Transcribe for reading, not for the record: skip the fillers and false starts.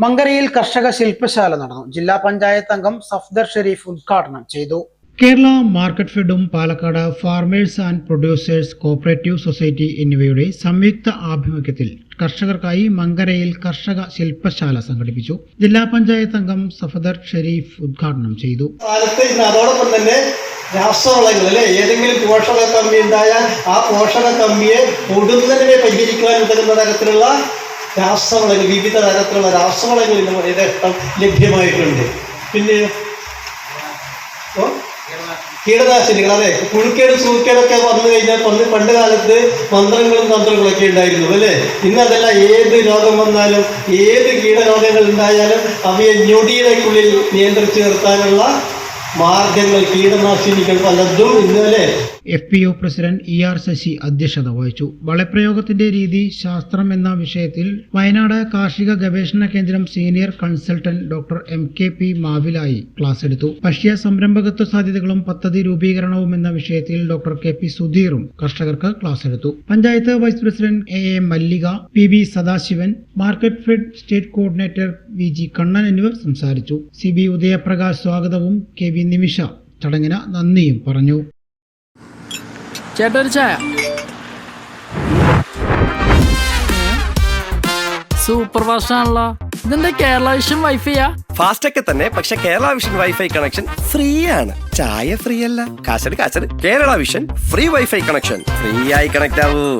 മങ്കരയിൽ കർഷക ശില്പശാല നടന്നു. ജില്ലാ പഞ്ചായത്ത് അംഗം സഫ്ദർ ഷെരീഫ് ഉദ്ഘാടനം ചെയ്തു. കേരള മാർക്കറ്റ് ഫെഡും Palakkad farmers and producers cooperative society എന്നിവയുടെ സംയുക്ത ആഭിമുഖ്യത്തിൽ കർഷകർക്കായി മങ്കരയിൽ കർഷക ശില്പശാല സംഘടിപ്പിച്ചു. ജില്ലാ പഞ്ചായത്ത് അംഗം സഫദർ ഷെരീഫ് ഉദ്ഘാടനം ചെയ്തു. അതോടൊപ്പം തന്നെ രാസവളങ്ങൾ അല്ലെ ഏതെങ്കിലും പോഷക കമ്മി ഉണ്ടായാൽ ആ പോഷക കമ്മിയെ ഉടനെ പരിഹരിക്കാൻ ഉതകുന്ന തരത്തിലുള്ള രാസവളങ്ങൾ, വിവിധ തരത്തിലുള്ള രാസവളങ്ങൾ യഥേഷ്ടം ലഭ്യമായിട്ടുണ്ട്. പിന്നെ കീടനാശിനികൾ, അതെ, പുഴുക്കേട് സൂക്കേടൊക്കെ വന്നു കഴിഞ്ഞാൽ പണ്ട് കാലത്ത് മന്ത്രങ്ങളും തന്ത്രങ്ങളൊക്കെ ഉണ്ടായിരുന്നു അല്ലേ. ഇന്ന് അതല്ല, ഏത് രോഗം വന്നാലും ഏത് കീടരോഗങ്ങൾ ഉണ്ടായാലും അവയെ ഞൊടിയിലേക്കുള്ളിൽ നിയന്ത്രിച്ചു നിർത്താനുള്ള മാർഗങ്ങൾ, കീടനാശിനികൾ പലതും ഇന്നലെ. FPO പ്രസിഡന്റ് ER ശശി അധ്യക്ഷത വഹിച്ചു. വളപ്രയോഗത്തിന്റെ രീതി ശാസ്ത്രം എന്ന വിഷയത്തിൽ വയനാട് കാർഷിക ഗവേഷണ കേന്ദ്രം senior consultant doctor MKP Mavilayi class എടുത്തു. ഭക്ഷ്യ സംരംഭകത്വ സാധ്യതകളും പദ്ധതി രൂപീകരണവും എന്ന വിഷയത്തിൽ ഡോക്ടർ KP സുധീറും കർഷകർക്ക് ക്ലാസ് എടുത്തു. പഞ്ചായത്ത് വൈസ് പ്രസിഡന്റ് AA മല്ലിക, PB Sadasivan, market fed state coordinator VG Kannan എന്നിവർ സംസാരിച്ചു. CB ഉദയപ്രകാശ് സ്വാഗതവും KV നിമിഷ ചടങ്ങിന് നന്ദിയും പറഞ്ഞു. ചേട്ടാ ഒരു ചായ. സൂപ്പർ ഫാസ്റ്റ് ആണല്ലോ. ഇതെന്താ കേരള വിഷൻ വൈഫൈയാ? ഫാസ്റ്റ് ഒക്കെ തന്നെ, പക്ഷെ Kerala Vision wifi connection free ആണ്. ചായ ഫ്രീ അല്ല, കാശട് Kerala Vision free wifi connection. Free ആയി കണക്ട് ആവൂ.